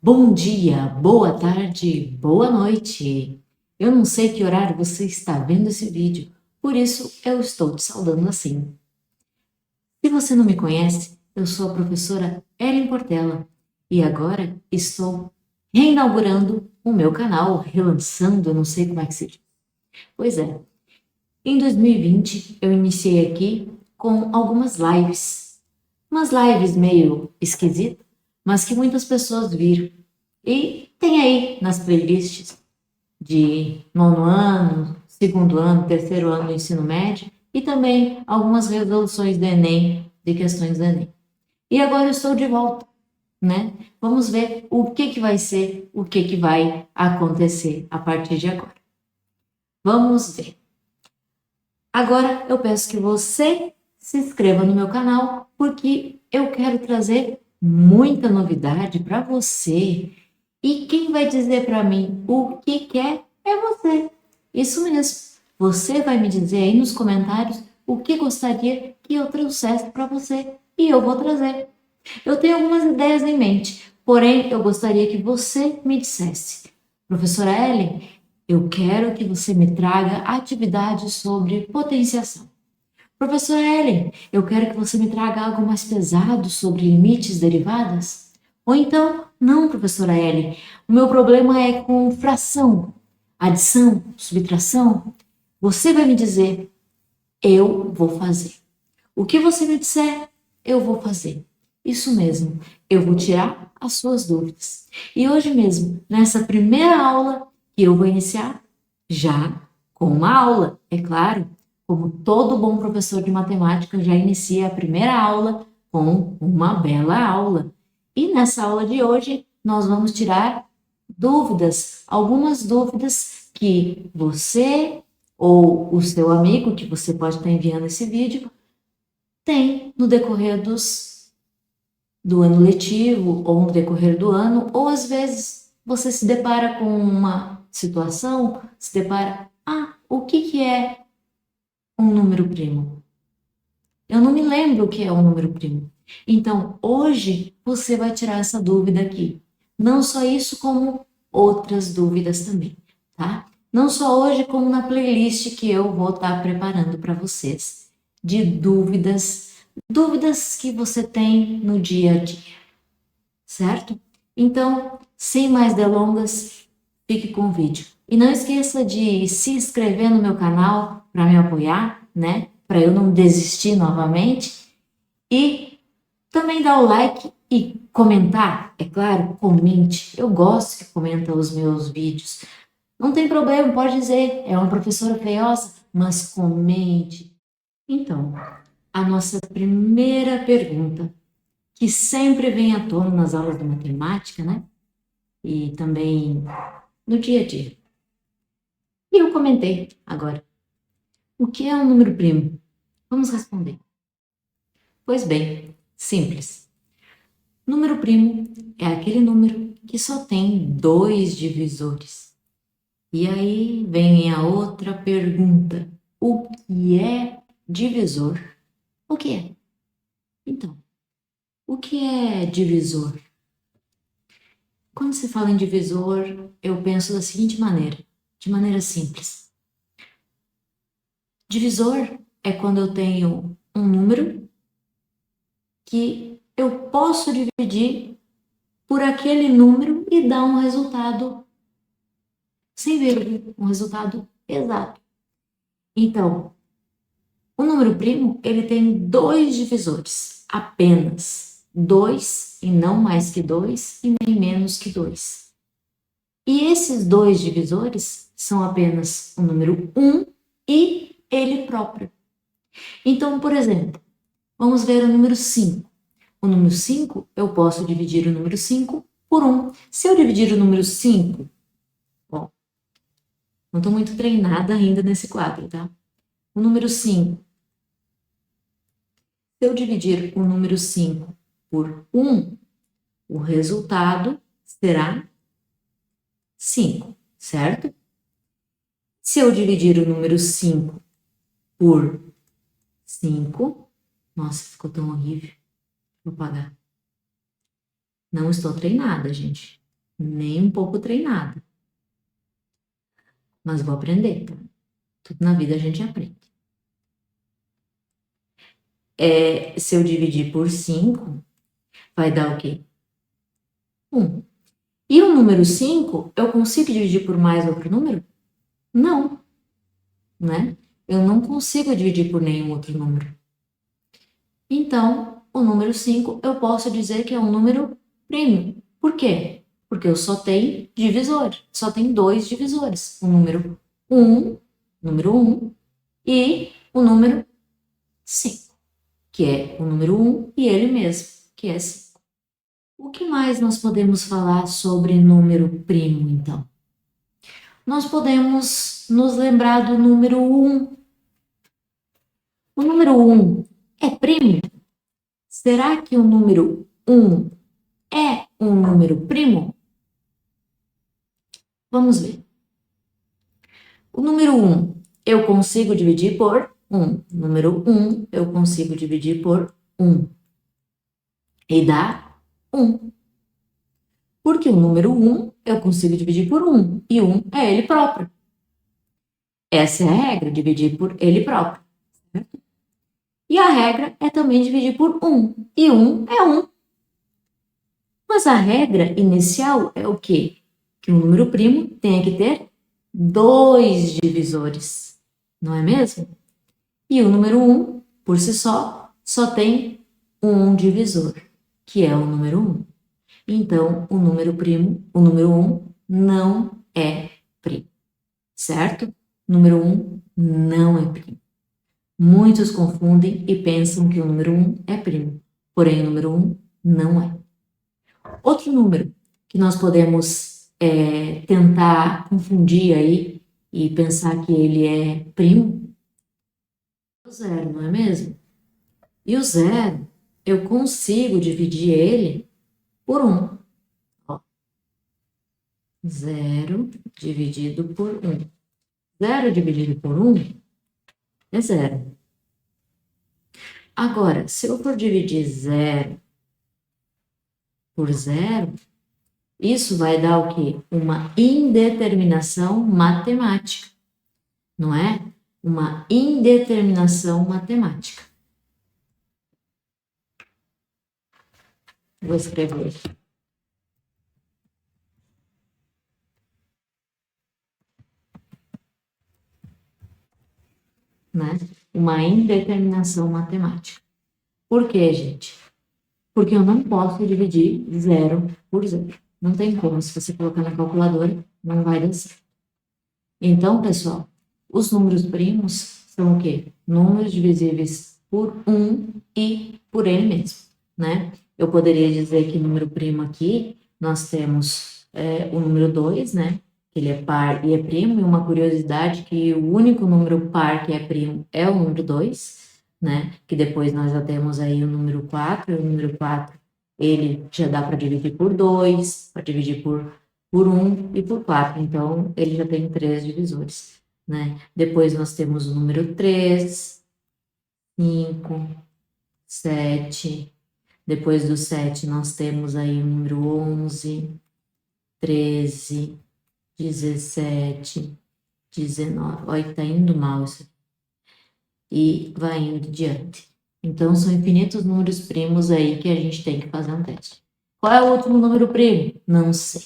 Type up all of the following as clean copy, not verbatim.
Bom dia, boa tarde, boa noite. Eu não sei que horário você está vendo esse vídeo, por isso eu estou te saudando assim. Se você não me conhece, eu sou a professora Ellen Portela e agora estou reinaugurando o meu canal, relançando, eu não sei como é que se diz. Pois é, em 2020 eu iniciei aqui com algumas lives, umas lives meio esquisitas, mas que muitas pessoas viram. E tem aí nas playlists de nono ano, segundo ano, terceiro ano do ensino médio e também algumas resoluções do Enem, de questões do Enem. E agora eu estou de volta, né? Vamos ver o que vai ser, o que vai acontecer a partir de agora. Vamos ver. Agora eu peço que você se inscreva no meu canal, porque eu quero trazer muita novidade para você. E quem vai dizer para mim o que quer é você. Isso mesmo. Você vai me dizer aí nos comentários o que gostaria que eu trouxesse para você e eu vou trazer. Eu tenho algumas ideias em mente, porém eu gostaria que você me dissesse: Professora Ellen, eu quero que você me traga atividades sobre potenciação. Professora Ellen, eu quero que você me traga algo mais pesado sobre limites derivadas. Ou então, não, professora Ellen, o meu problema é com fração, adição, subtração. Você vai me dizer, eu vou fazer. O que você me disser, eu vou fazer. Isso mesmo, eu vou tirar as suas dúvidas. E hoje mesmo, nessa primeira aula que eu vou iniciar, já com uma aula, é claro, como todo bom professor de matemática já inicia a primeira aula com uma bela aula. E nessa aula de hoje, nós vamos tirar dúvidas, algumas dúvidas que você ou o seu amigo, que você pode estar enviando esse vídeo, tem no decorrer do ano letivo ou no decorrer do ano, ou às vezes você se depara com uma situação, se depara, o que é um número primo? Eu não me lembro o que é um número primo. Então, hoje você vai tirar essa dúvida aqui. Não só isso, como outras dúvidas também, tá? Não só hoje, como na playlist que eu vou estar preparando para vocês, de dúvidas que você tem no dia a dia, certo? Então, sem mais delongas, fique com o vídeo. E não esqueça de se inscrever no meu canal para me apoiar, né? Para eu não desistir novamente. E também dar o like e comentar, é claro, comente. Eu gosto que comenta os meus vídeos. Não tem problema, pode dizer, é uma professora feiosa, mas comente. Então, a nossa primeira pergunta, que sempre vem à tona nas aulas de matemática, né? E também no dia a dia. E eu comentei agora. O que é um número primo? Vamos responder. Pois bem, simples. Número primo é aquele número que só tem dois divisores. E aí vem a outra pergunta. O que é divisor? O que é? Então, o que é divisor? Quando se fala em divisor, eu penso da seguinte maneira, de maneira simples. Divisor é quando eu tenho um número que eu posso dividir por aquele número e dar um resultado sem vírgula, um resultado exato. Então, o número primo, ele tem dois divisores, apenas dois e não mais que dois e nem menos que dois. E esses dois divisores são apenas o número 1 e ele próprio. Então, por exemplo, vamos ver o número 5. O número 5, eu posso dividir o número 5 por 1. Se eu dividir o número 5, bom, não estou muito treinada ainda nesse quadro, tá? O número 5, se eu dividir o número 5 por 1, o resultado será 5, certo? Se eu dividir o número 5 por 5, nossa, ficou tão horrível. Vou apagar. Não estou treinada, gente. nem um pouco treinada. Mas vou aprender, tá? Tudo na vida a gente aprende. Se eu dividir por 5, vai dar o quê? 1. E o número 5, eu consigo dividir por mais outro número? Não, né? Eu não consigo dividir por nenhum outro número. Então, o número 5 eu posso dizer que é um número primo. Por quê? Porque eu só tenho divisor, só tem 2 divisores. O número 1, e o número 5, que é o número 1 e ele mesmo, que é 5. O que mais nós podemos falar sobre número primo, então? Nós podemos nos lembrar do número 1. O número 1 é primo? Será que o número 1 é um número primo? Vamos ver. O número 1 eu consigo dividir por 1. Número 1 eu consigo dividir por 1. E dá 1. Porque o número 1 eu consigo dividir por 1. E 1 é ele próprio. Essa é a regra, dividir por ele próprio. Certo? E a regra é também dividir por 1. E 1 é 1. Mas a regra inicial é o quê? Que um número primo tenha que ter 2 divisores, não é mesmo? E o número 1, por si só tem um divisor, que é o número 1. Então, o número primo, o número 1, não é primo, certo? Número 1 não é primo. Muitos confundem e pensam que o número 1 é primo, porém o número 1 não é. Outro número que nós podemos tentar confundir aí e pensar que ele é primo é o zero, não é mesmo? E o zero, eu consigo dividir ele por 1. Ó, 0 dividido por 1. 0 dividido por 1 é 0. Agora, se eu for dividir 0 por 0, isso vai dar o quê? Uma indeterminação matemática, não é? Uma indeterminação matemática. Vou escrever aqui. Né? Uma indeterminação matemática. Por quê, gente? Porque eu não posso dividir 0 por 0. Não tem como. Se você colocar na calculadora, não vai dar certo. Então, pessoal, os números primos são o quê? Números divisíveis por 1 e por ele mesmo, né? Eu poderia dizer que número primo aqui, nós temos o número 2, né? Ele é par e é primo, e uma curiosidade que o único número par que é primo é o número 2, né? Que depois nós já temos aí o número 4, e o número 4 ele já dá para dividir por 2, para dividir por 1 e por 4, então ele já tem 3 divisores, né? Depois nós temos o número 3, 5, 7, depois do 7 nós temos aí o número 11, 13, 17, 19, olha, tá indo mal isso aqui. E vai indo diante. Então, são infinitos números primos aí que a gente tem que fazer um teste. Qual é o último número primo? Não sei,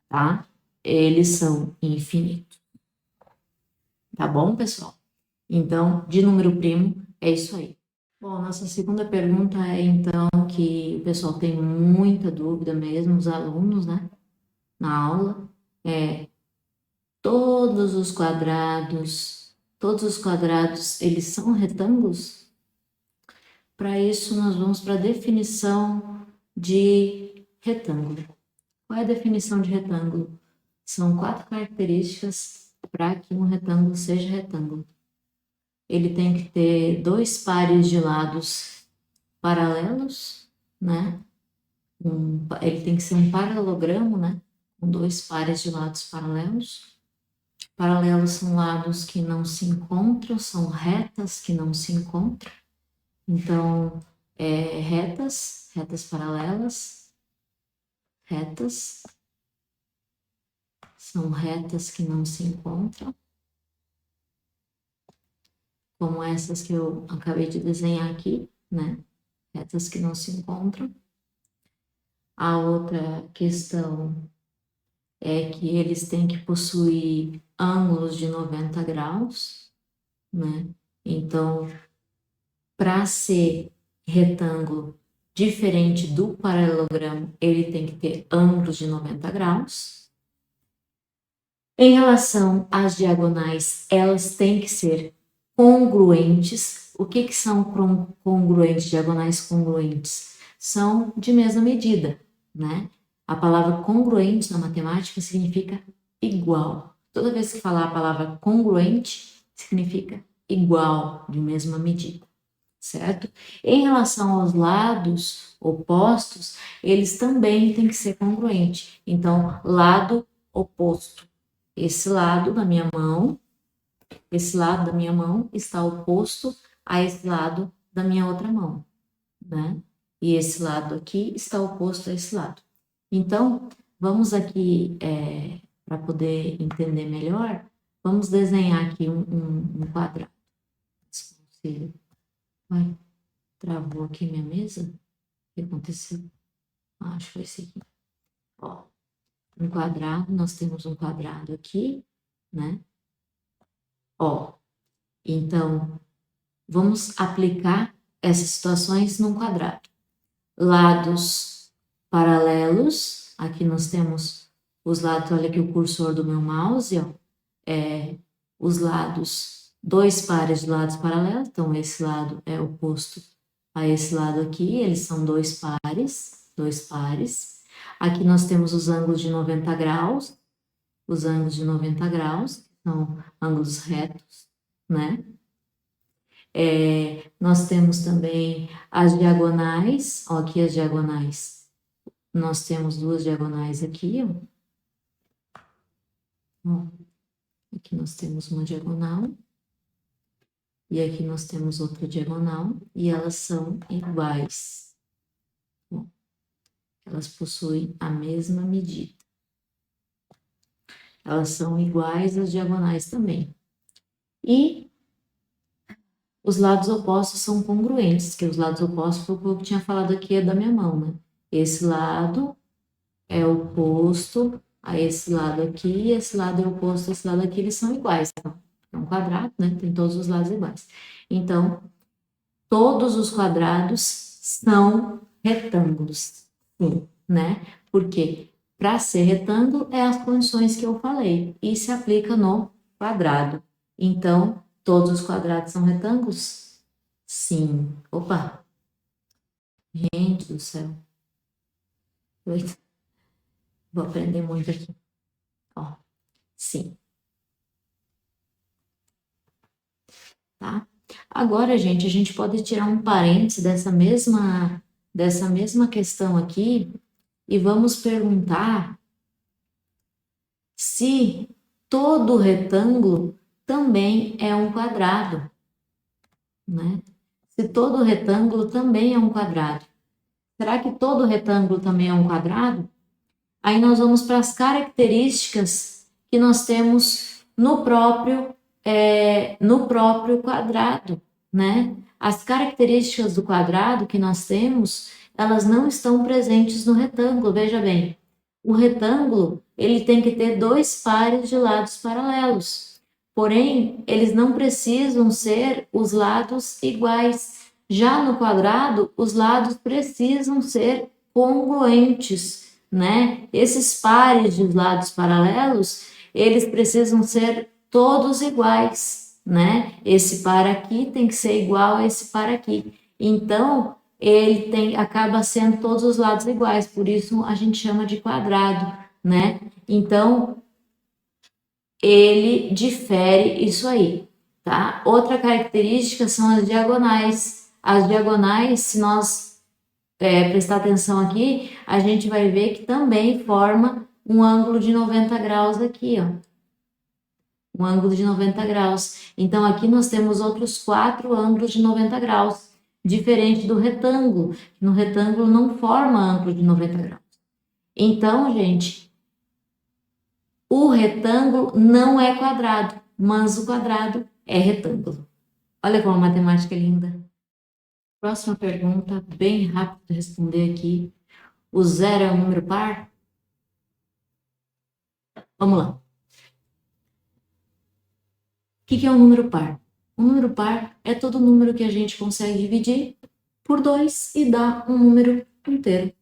tá? Eles são infinitos. Tá bom, pessoal? Então, de número primo, é isso aí. Bom, nossa segunda pergunta é, então, que o pessoal tem muita dúvida mesmo, os alunos, né? Na aula, todos os quadrados, eles são retângulos? Para isso, nós vamos para a definição de retângulo. Qual é a definição de retângulo? São 4 características para que um retângulo seja retângulo. Ele tem que ter 2 pares de lados paralelos, né? Ele tem que ser um paralelogramo, né? Com 2 pares de lados paralelos. Paralelos são lados que não se encontram, são retas que não se encontram. Então, retas paralelas. retas. São retas que não se encontram, como essas que eu acabei de desenhar aqui, né? Retas que não se encontram. A outra questão é que eles têm que possuir ângulos de 90 graus, né? Então, para ser retângulo diferente do paralelogramo, ele tem que ter ângulos de 90 graus. Em relação às diagonais, elas têm que ser congruentes. O que são congruentes, diagonais congruentes? São de mesma medida, né? A palavra congruente na matemática significa igual. Toda vez que falar a palavra congruente, significa igual, de mesma medida, certo? Em relação aos lados opostos, eles também têm que ser congruentes. Então, lado oposto. Esse lado da minha mão está oposto a esse lado da minha outra mão, né? E esse lado aqui está oposto a esse lado. Então, vamos aqui, para poder entender melhor, vamos desenhar aqui um quadrado. Ai, travou aqui minha mesa? O que aconteceu? Acho que foi isso aqui. Ó, um quadrado, nós temos um quadrado aqui, né? Ó, então, vamos aplicar essas situações num quadrado. Lados paralelos, aqui nós temos os lados, olha aqui o cursor do meu mouse, ó, os lados, dois pares de lados paralelos, então esse lado é oposto a esse lado aqui, eles são dois pares. Aqui nós temos os ângulos de 90 graus, que são ângulos retos, né? Nós temos também as diagonais, ó, aqui as diagonais. Nós temos duas diagonais aqui, ó. Aqui nós temos uma diagonal. E aqui nós temos outra diagonal. E elas são iguais. Bom, elas possuem a mesma medida. Elas são iguais às diagonais também. E os lados opostos são congruentes, que os lados opostos foi o que eu tinha falado aqui, é da minha mão, né? Esse lado é oposto a esse lado aqui, e esse lado é oposto a esse lado aqui, eles são iguais. Então, é um quadrado, né? Tem todos os lados iguais. Então, todos os quadrados são retângulos, sim, né? Porque para ser retângulo é as condições que eu falei, e se aplica no quadrado. Então, todos os quadrados são retângulos? Sim. Opa! Gente do céu. Vou aprender muito aqui. Ó, sim. Tá? Agora, gente, a gente pode tirar um parênteses dessa mesma questão aqui e vamos perguntar se todo retângulo também é um quadrado, né? Se todo retângulo também é um quadrado. Será que todo retângulo também é um quadrado? Aí nós vamos para as características que nós temos no próprio quadrado, né? As características do quadrado que nós temos, elas não estão presentes no retângulo. Veja bem, o retângulo ele tem que ter dois pares de lados paralelos. Porém, eles não precisam ser os lados iguais. Já no quadrado, os lados precisam ser congruentes, né? Esses pares de lados paralelos, eles precisam ser todos iguais, né? Esse par aqui tem que ser igual a esse par aqui. Então, ele acaba sendo todos os lados iguais, por isso a gente chama de quadrado, né? Então, ele difere isso aí, tá? Outra característica são as diagonais. As diagonais, se nós prestar atenção aqui, a gente vai ver que também forma um ângulo de 90 graus aqui, ó. Um ângulo de 90 graus. Então, aqui nós temos outros 4 ângulos de 90 graus, diferente do retângulo. No retângulo não forma ângulo de 90 graus. Então, gente, o retângulo não é quadrado, mas o quadrado é retângulo. Olha como a matemática é linda. Próxima pergunta, bem rápido de responder aqui. O zero é um número par? Vamos lá. O que é um número par? Um número par é todo número que a gente consegue dividir por 2 e dar um número inteiro.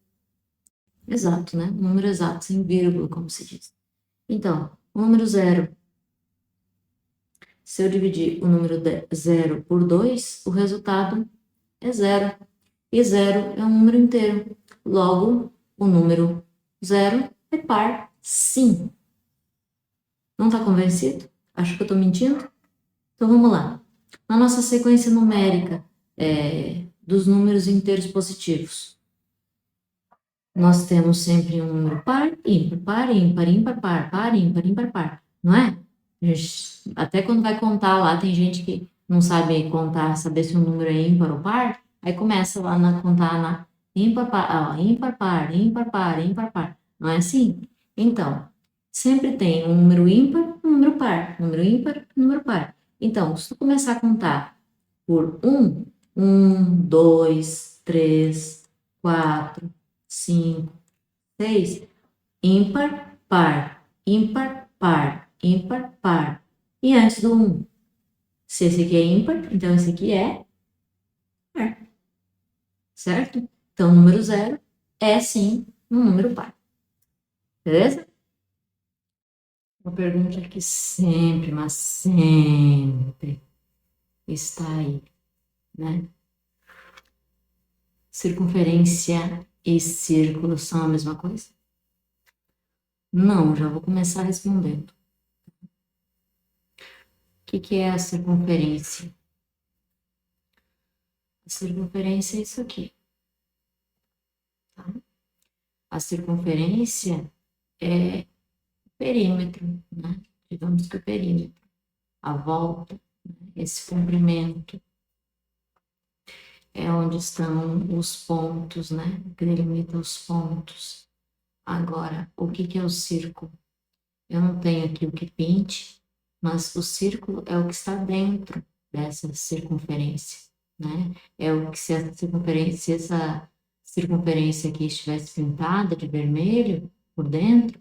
Exato, né? Um número exato, sem vírgula, como se diz. Então, o número zero. Se eu dividir o número 0 por 2, o resultado é zero. E zero é um número inteiro. Logo, o número zero é par, sim. Não está convencido? Acho que eu estou mentindo? Então vamos lá. Na nossa sequência numérica dos números inteiros positivos, nós temos sempre um número par, ímpar, ímpar, par, ímpar, ímpar, par, não é? Até quando vai contar lá, tem gente que não sabe contar, saber se um número é ímpar ou par, aí começa lá a contar na ímpar, par, ímpar, par, ímpar, par, ímpar, par. Não é assim? Então, sempre tem um número ímpar, um número par, número ímpar, número par. Então, se tu começar a contar por 2, 3, 4, 5, 6, ímpar, par, ímpar, par, ímpar, par. E antes do 1, se esse aqui é ímpar, então esse aqui é par. Certo? Então, o número 0 é, sim, um número par. Beleza? Uma pergunta que sempre, mas sempre está aí, né? Circunferência e círculo são a mesma coisa? Não, já vou começar respondendo. O que é a circunferência? A circunferência é isso aqui. Tá? A circunferência é o perímetro, né? Digamos que o perímetro, a volta, né? Esse comprimento é onde estão os pontos, né? Que delimita os pontos. Agora, o que é o círculo? Eu não tenho aqui o que pinte, mas o círculo é o que está dentro dessa circunferência, né? É o que se essa circunferência aqui estivesse pintada de vermelho por dentro,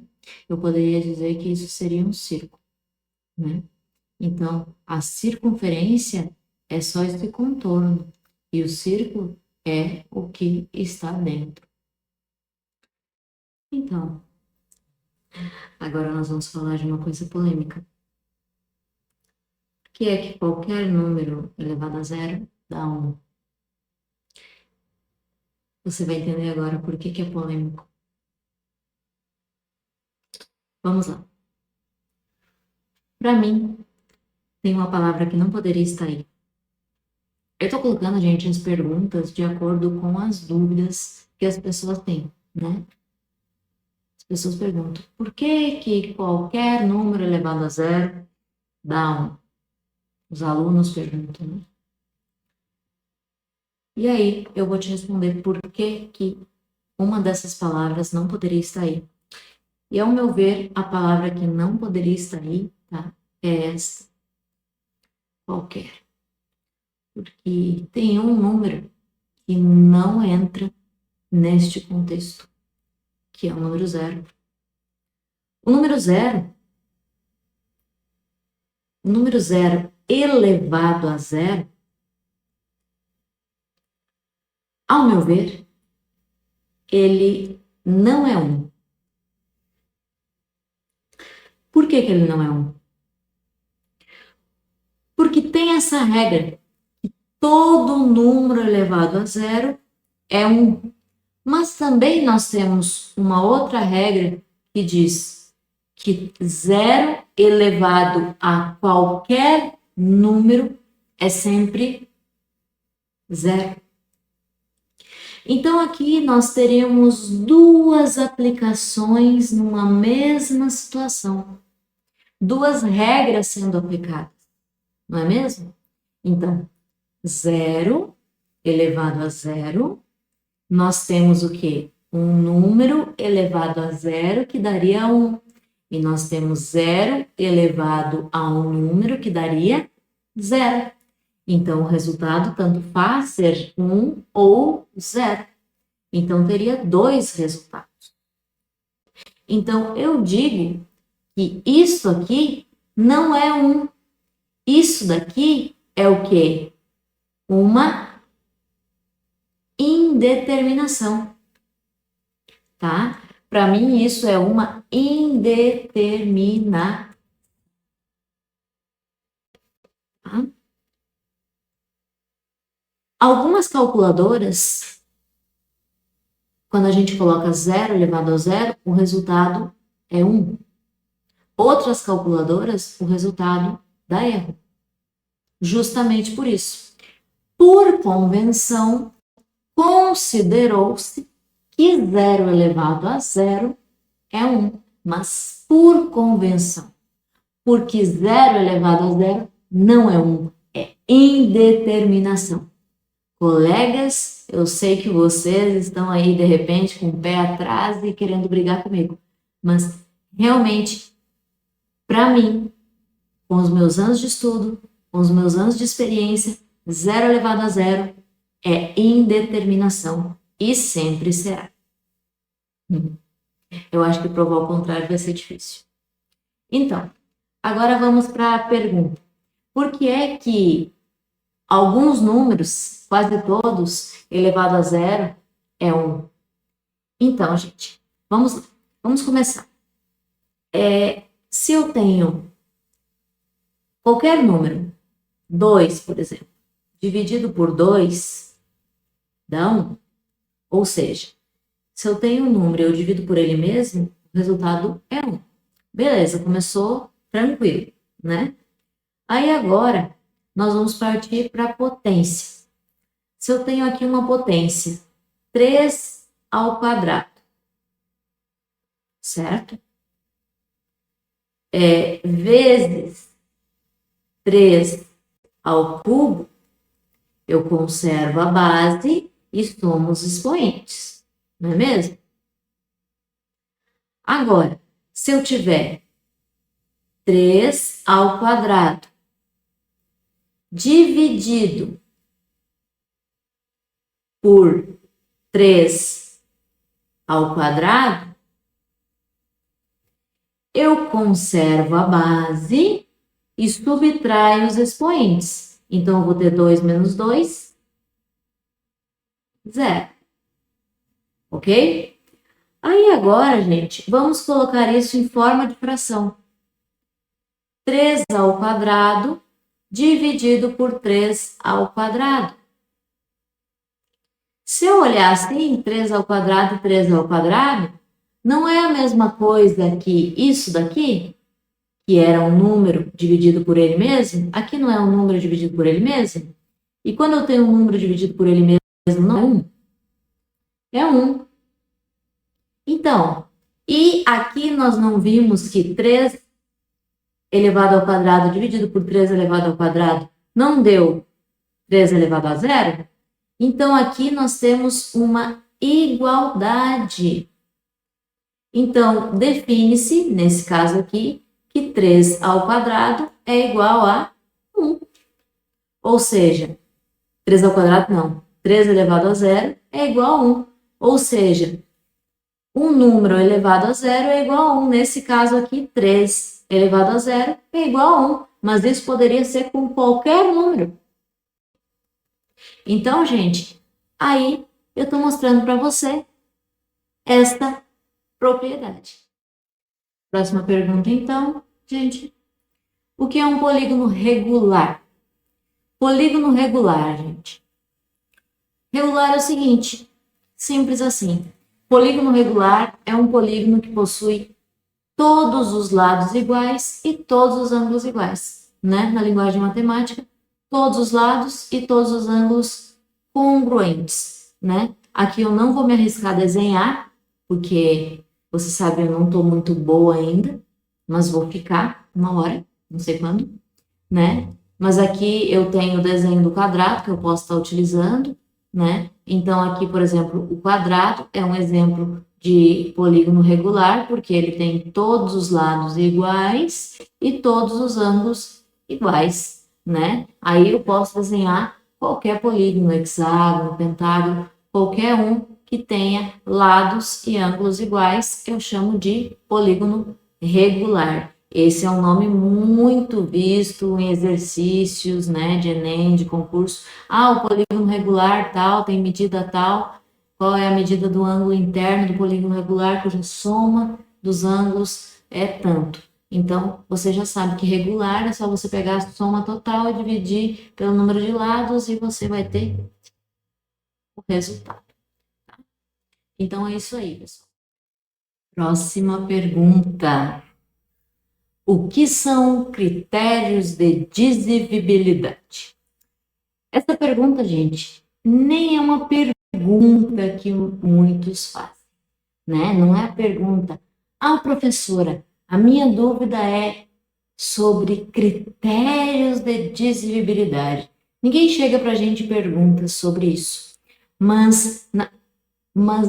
eu poderia dizer que isso seria um círculo, né? Então, a circunferência é só esse contorno e o círculo é o que está dentro. Então, agora nós vamos falar de uma coisa polêmica, que é que qualquer número elevado a zero dá 1. Você vai entender agora por que é polêmico. Vamos lá. Para mim, tem uma palavra que não poderia estar aí. Eu estou colocando, gente, as perguntas de acordo com as dúvidas que as pessoas têm, né? As pessoas perguntam, por que qualquer número elevado a zero dá 1? Os alunos perguntam, né? E aí, eu vou te responder por que uma dessas palavras não poderia estar aí. E, ao meu ver, a palavra que não poderia estar aí, tá? É esta. Qualquer. Porque tem um número que não entra neste contexto, que é o número 0. O número 0, elevado a 0, ao meu ver, ele não é 1. Por que ele não é 1? Porque tem essa regra, que todo número elevado a 0 é 1. Mas também nós temos uma outra regra que diz que 0 elevado a qualquer número é sempre 0. Então, aqui nós teremos duas aplicações numa mesma situação. Duas regras sendo aplicadas, não é mesmo? Então, 0 elevado a 0, nós temos o quê? um número elevado a zero que daria 1. E nós temos zero elevado a um número que daria zero. Então, o resultado tanto faz ser 1 ou 0. Então, teria dois resultados. Então, eu digo que isso aqui não é 1. Isso daqui é o quê? Uma indeterminação, tá? Para mim, isso é uma indeterminação. Tá? Algumas calculadoras, quando a gente coloca 0 elevado a zero, o resultado é 1. Outras calculadoras, o resultado dá erro. Justamente por isso. Por convenção, considerou-se que 0 elevado a zero é 1, mas por convenção, porque 0 elevado a zero não é 1, é indeterminação. Colegas, eu sei que vocês estão aí de repente com o pé atrás e querendo brigar comigo, mas realmente, para mim, com os meus anos de estudo, com os meus anos de experiência, 0 elevado a zero é indeterminação e sempre será. Eu acho que provar o contrário vai ser difícil. Então, agora vamos para a pergunta. Por que é que alguns números, quase todos, elevado a zero é 1? Então, gente, vamos começar. Se eu tenho qualquer número, 2, por exemplo, dividido por 2, dá 1. Ou seja, se eu tenho um número e eu divido por ele mesmo, o resultado é 1. Beleza, começou tranquilo, né? Aí agora, nós vamos partir para a potência. Se eu tenho aqui uma potência, 3 ao quadrado, certo? Vezes 3 ao cubo, eu conservo a base e somo os expoentes, não é mesmo? Agora, se eu tiver 3 ao quadrado dividido por 3 ao quadrado, eu conservo a base e subtraio os expoentes. Então, eu vou ter 2 menos 2, 0. Ok? Aí agora, gente, vamos colocar isso em forma de fração. 3 ao quadrado dividido por 3 ao quadrado. Se eu olhar assim, 3 ao quadrado e 3 ao quadrado, não é a mesma coisa que isso daqui, que era um número dividido por ele mesmo? Aqui não é um número dividido por ele mesmo? E quando eu tenho um número dividido por ele mesmo, não é 1? É 1. Então, e aqui nós não vimos que 3 elevado ao quadrado dividido por 3 elevado ao quadrado não deu 3 elevado a zero? Então, aqui nós temos uma igualdade. Então, define-se, nesse caso aqui, que 3 ao quadrado é igual a 1. Ou seja, 3 ao quadrado não, 3 elevado a zero é igual a 1. Ou seja, um número elevado a zero é igual a 1. Nesse caso aqui, 3 elevado a zero é igual a 1. Mas isso poderia ser com qualquer número. Então, gente, aí eu estou mostrando para você esta propriedade. Próxima pergunta, então, gente. O que é um polígono regular? Polígono regular, gente. Regular é o seguinte, simples assim. Polígono regular é um polígono que possui todos os lados iguais e todos os ângulos iguais, né? Na linguagem matemática, todos os lados e todos os ângulos congruentes, né? Aqui eu não vou me arriscar a desenhar, porque você sabe, eu não estou muito boa ainda, mas vou ficar uma hora, não sei quando, né? Mas aqui eu tenho o desenho do quadrado que eu posso estar utilizando, né? Então, aqui, por exemplo, o quadrado é um exemplo de polígono regular, porque ele tem todos os lados iguais e todos os ângulos iguais, né? Aí eu posso desenhar qualquer polígono, hexágono, pentágono, qualquer um que tenha lados e ângulos iguais, eu chamo de polígono regular. Esse é um nome muito visto em exercícios, né, de Enem, de concurso. Ah, o polígono regular tal, tem medida tal. Qual é a medida do ângulo interno do polígono regular, cuja soma dos ângulos é tanto. Então, você já sabe que regular é só você pegar a soma total e dividir pelo número de lados e você vai ter o resultado. Tá? Então, é isso aí, pessoal. Próxima pergunta. O que são critérios de dividibilidade? Essa pergunta, gente, nem é uma pergunta que muitos fazem, né? Não é a pergunta, professora, a minha dúvida é sobre critérios de divisibilidade. Ninguém chega para a gente e pergunta sobre isso, mas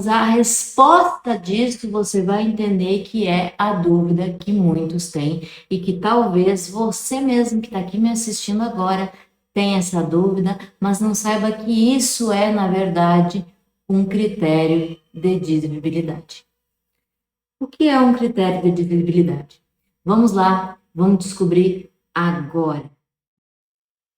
a resposta disso você vai entender que é a dúvida que muitos têm e que talvez você mesmo que está aqui me assistindo agora tenha essa dúvida, mas não saiba que isso é, na verdade, um critério de divisibilidade. O que é um critério de divisibilidade? Vamos lá, vamos descobrir agora.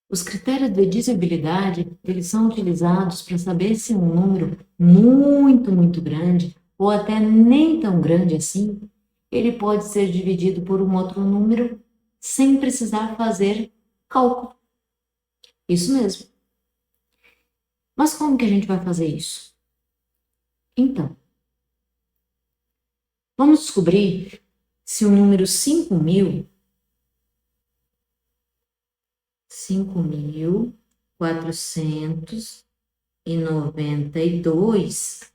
Os critérios de divisibilidade, eles são utilizados para saber se um número muito grande, ou até nem tão grande assim, ele pode ser dividido por um outro número sem precisar fazer cálculo. Isso mesmo. Mas como que a gente vai fazer isso? Então, vamos descobrir se o número 5.492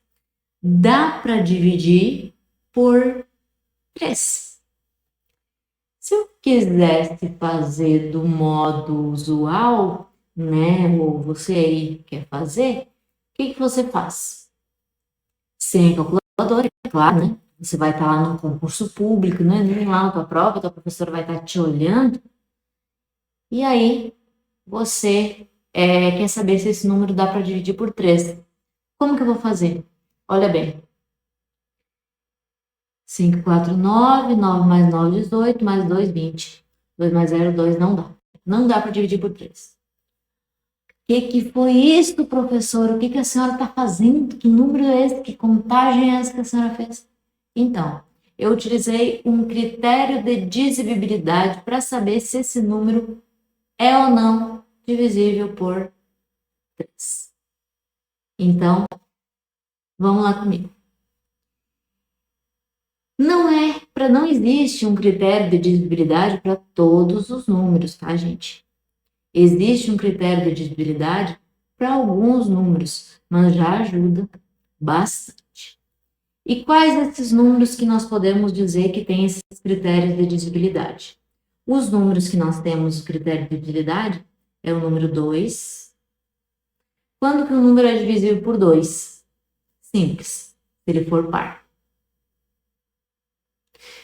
dá para dividir por 3. Se eu quisesse fazer do modo usual, né, ou você aí quer fazer, o que você faz? Sem calculadora, é claro, né? Você vai estar lá num concurso público, né? Nem lá na tua prova, tua professora vai estar te olhando. E aí, você quer saber se esse número dá para dividir por 3. Como que eu vou fazer? Olha bem. 5, 4, 9, 9 mais 9, 18, mais 2, 20. 2 mais 0, 2, não dá. Não dá para dividir por 3. O que foi isso, professor? O que a senhora está fazendo? Que número é esse? Que contagem é essa que a senhora fez? Então, eu utilizei um critério de divisibilidade para saber se esse número é ou não divisível por 3. Então, vamos lá comigo. Não existe um critério de divisibilidade para todos os números, tá, gente? Existe um critério de divisibilidade para alguns números, mas já ajuda bastante. E quais esses números que nós podemos dizer que têm esses critérios de divisibilidade? Os números que nós temos o critério de divisibilidade é o número 2. Quando que o número é divisível por 2? Simples, se ele for par.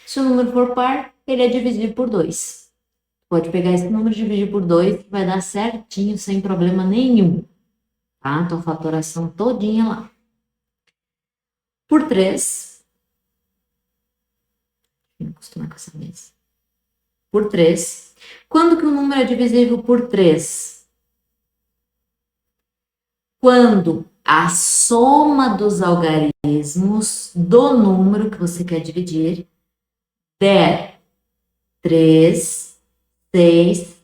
Se o número for par, ele é divisível por 2. Pode pegar esse número e dividir por 2, que vai dar certinho, sem problema nenhum. Tá? Então, fatoração todinha lá. Por 3. Vou acostumar com essa mesa. Por 3. Quando que o número é divisível por 3? Quando a soma dos algarismos do número que você quer dividir der 3, 6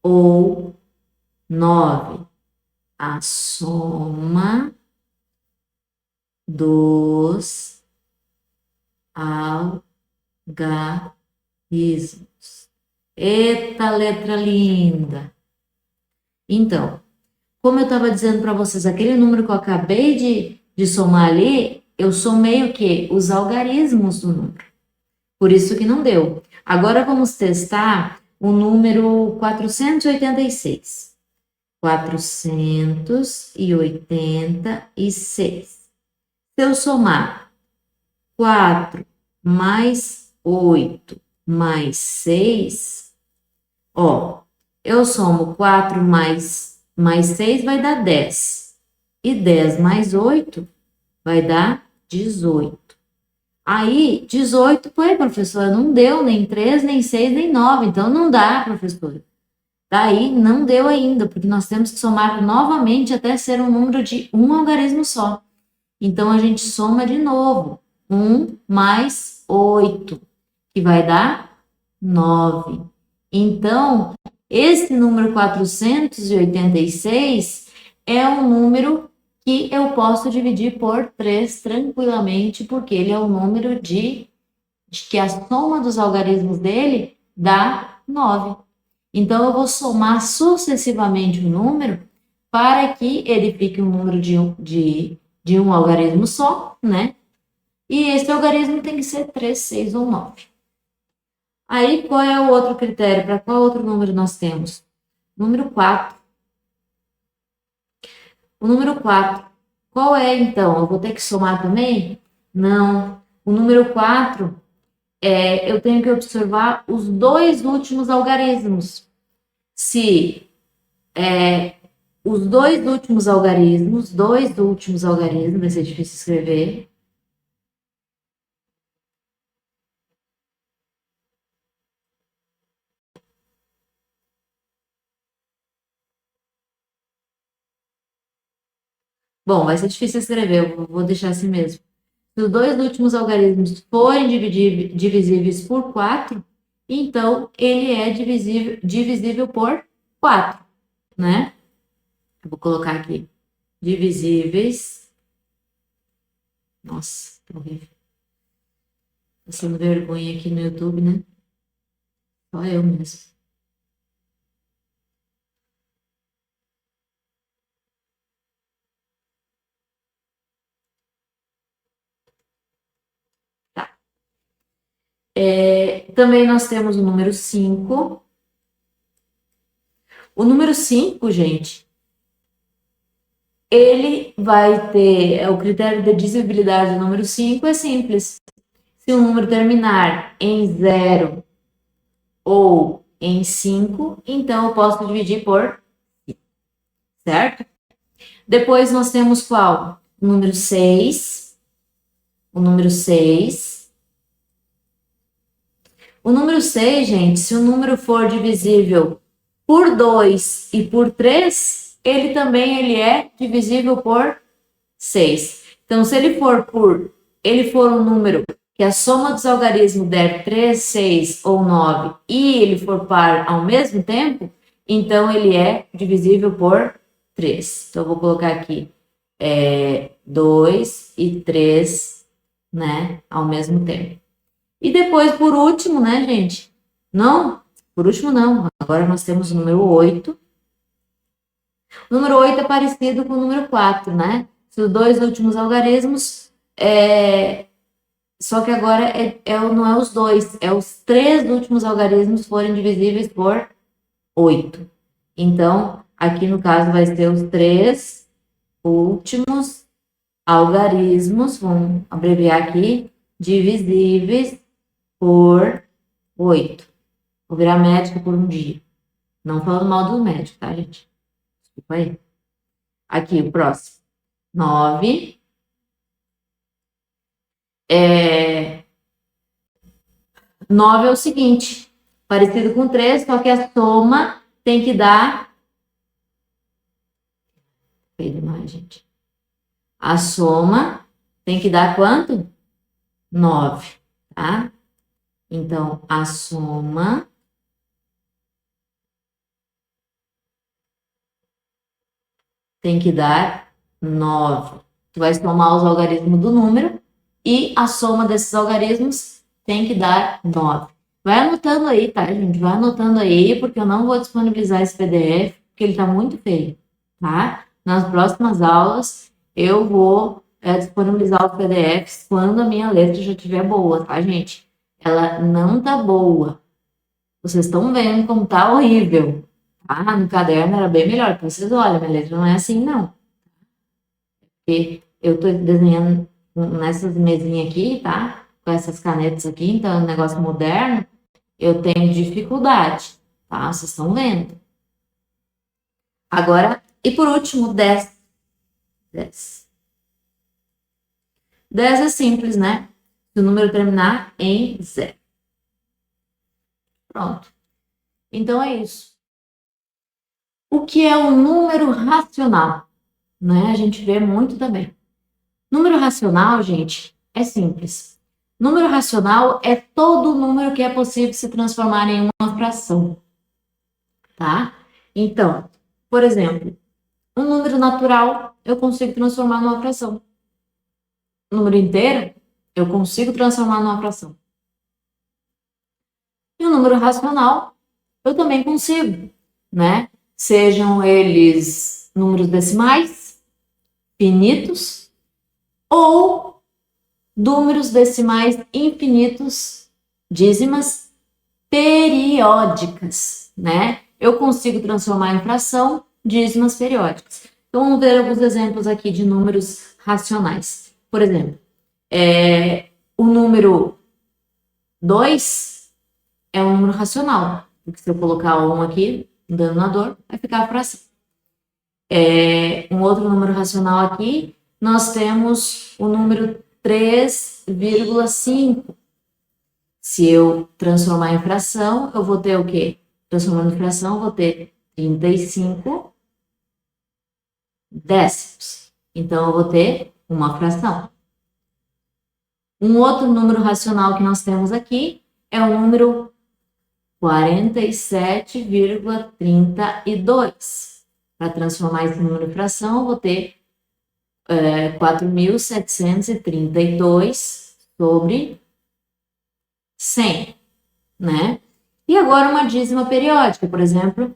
ou 9. A soma dos algarismos. Eita, letra linda! Então, como eu estava dizendo para vocês, aquele número que eu acabei de somar ali, eu somei o quê? Os algarismos do número. Por isso que não deu. Agora vamos testar o número 486. 486. Se eu somar 4 mais 8 mais 6, ó, eu somo 4 mais 6 vai dar 10. E 10 mais 8 vai dar 18. Aí, 18, foi, professora, não deu nem 3, nem 6, nem 9. Então, não dá, professora. Daí, não deu ainda, porque nós temos que somar novamente até ser um número de um algarismo só. Então, a gente soma de novo. 1 mais 8, que vai dar 9. Então, esse número 486 é um número que eu posso dividir por 3 tranquilamente, porque ele é o número de que a soma dos algarismos dele dá 9. Então, eu vou somar sucessivamente o número para que ele fique um número de um algarismo só, né? E esse algarismo tem que ser 3, 6 ou 9. Aí, qual é o outro critério? Para qual outro número nós temos? Número 4. O número 4. Qual é, então? Eu vou ter que somar também? Não. O número 4, eu tenho que observar os dois últimos algarismos. Se os dois últimos algarismos, vai ser difícil escrever. Bom, vai ser difícil escrever, eu vou deixar assim mesmo. Se os dois últimos algarismos forem divisíveis por 4, então ele é divisível por 4, né? Eu vou colocar aqui, divisíveis. Nossa, que horrível. Passando vergonha aqui no YouTube, né? Só eu mesmo. Tá. Também nós temos o número 5. O número 5, gente, ele vai ter, o critério de divisibilidade do número 5 é simples. Se o número terminar em 0 ou em 5, então eu posso dividir por 5, certo? Depois nós temos qual? O número 6. O número 6. O número 6, gente, se o número for divisível por 2 e por 3, ele também é divisível por 6. Então, se ele for um número que a soma dos algarismos der 3, 6 ou 9 e ele for par ao mesmo tempo, então ele é divisível por 3. Então, eu vou colocar aqui 2 e 3, né, ao mesmo tempo. E depois, por último, né, gente? Não, por último não. Agora nós temos o número 8. O número 8 é parecido com o número 4, né? Se os dois últimos algarismos, só que agora não é os dois, é os 3 últimos algarismos forem divisíveis por 8. Então, aqui no caso vai ser os 3 últimos algarismos, vamos abreviar aqui, divisíveis por 8. Vou virar médico por um dia. Não falando mal do médico, tá, gente? Desculpa aí. Aqui, o próximo. 9. 9 é o seguinte, parecido com 3, só que a soma tem que dar... Feio demais, gente. A soma tem que dar quanto? 9, tá? Então, a soma tem que dar 9. Tu vai somar os algarismos do número e a soma desses algarismos tem que dar 9. Vai anotando aí, tá, gente? Vai anotando aí, porque eu não vou disponibilizar esse PDF, porque ele tá muito feio, tá? Nas próximas aulas, eu vou disponibilizar os PDFs quando a minha letra já estiver boa, tá, gente? Ela não tá boa. Vocês estão vendo como tá horrível, Ah, no caderno era bem melhor, porque vocês olham, minha letra não é assim, não. Porque eu tô desenhando nessas mesinhas aqui, tá? Com essas canetas aqui, então é um negócio moderno, eu tenho dificuldade, tá? Vocês estão vendo. Agora, e por último, 10. 10. 10 é simples, né? Se o número terminar em 0. Pronto. Então é isso. O que é o número racional? Né? A gente vê muito também. Número racional, gente, é simples. Número racional é todo número que é possível se transformar em uma fração, tá? Então, por exemplo, um número natural eu consigo transformar numa fração. Um número inteiro eu consigo transformar numa fração. E um número racional eu também consigo, né? Sejam eles números decimais, finitos, ou números decimais infinitos, dízimas periódicas, né? Eu consigo transformar em fração dízimas periódicas. Então, vamos ver alguns exemplos aqui de números racionais. Por exemplo, o número 2 é um número racional, porque se eu colocar o 1 aqui, no denominador, vai ficar a fração. Um outro número racional aqui, nós temos o número 3,5. Se eu transformar em fração, eu vou ter o quê? Transformando em fração, eu vou ter 35 décimos. Então, eu vou ter uma fração. Um outro número racional que nós temos aqui é o número 47,32. Para transformar esse número em fração, eu vou ter 4.732 sobre 100, né? E agora uma dízima periódica, por exemplo,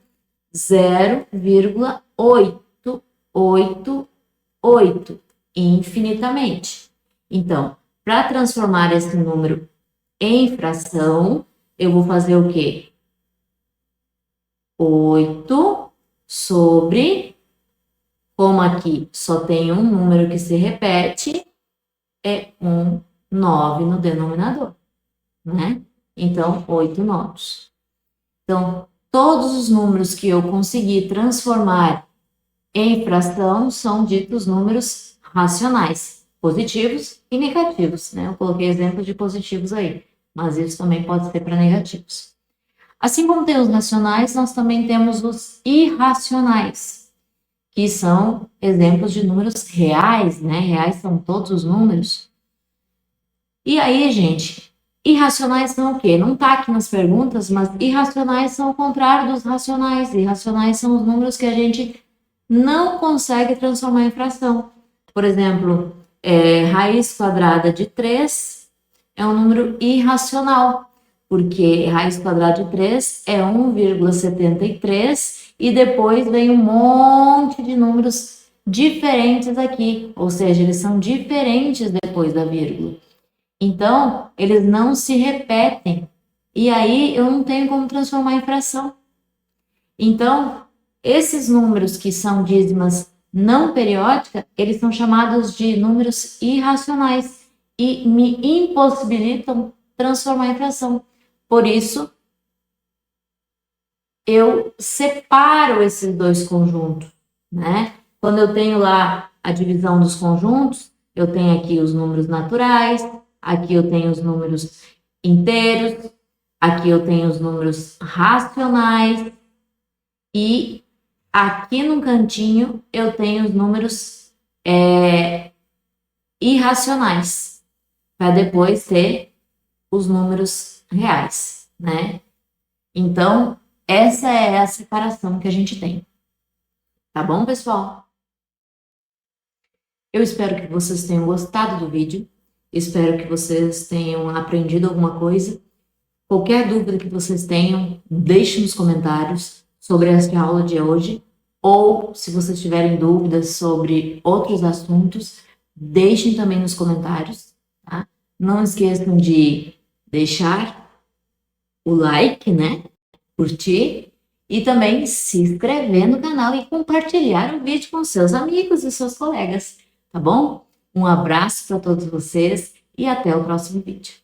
0,888, infinitamente. Então, para transformar esse número em fração, eu vou fazer o quê? 8 sobre, como aqui só tem um número que se repete, é 9 no denominador, né? Então, 8 nonos. Então, todos os números que eu conseguir transformar em fração são ditos números racionais, positivos e negativos, né? Eu coloquei exemplos de positivos aí, mas isso também pode ser para negativos. Assim como tem os racionais, nós também temos os irracionais, que são exemplos de números reais, né? Reais são todos os números. E aí, gente, irracionais são o quê? Não está aqui nas perguntas, mas irracionais são o contrário dos racionais. Irracionais são os números que a gente não consegue transformar em fração. Por exemplo, raiz quadrada de 3 é um número irracional, porque raiz quadrada de 3 é 1,73 e depois vem um monte de números diferentes aqui, ou seja, eles são diferentes depois da vírgula. Então, eles não se repetem. E aí eu não tenho como transformar em fração. Então, esses números que são dízimas não periódicas, eles são chamados de números irracionais e me impossibilitam transformar em fração. Por isso, eu separo esses dois conjuntos, né? Quando eu tenho lá a divisão dos conjuntos, eu tenho aqui os números naturais, aqui eu tenho os números inteiros, aqui eu tenho os números racionais e aqui no cantinho eu tenho os números irracionais, para depois ter os números reais, né? Então, essa é a separação que a gente tem. Tá bom, pessoal? Eu espero que vocês tenham gostado do vídeo. Espero que vocês tenham aprendido alguma coisa. Qualquer dúvida que vocês tenham, deixe nos comentários sobre esta aula de hoje. Ou, se vocês tiverem dúvidas sobre outros assuntos, deixem também nos comentários, tá? Não esqueçam de deixar o like, né? Curtir E também se inscrever no canal e compartilhar o vídeo com seus amigos e seus colegas, tá bom? Um abraço para todos vocês e até o próximo vídeo.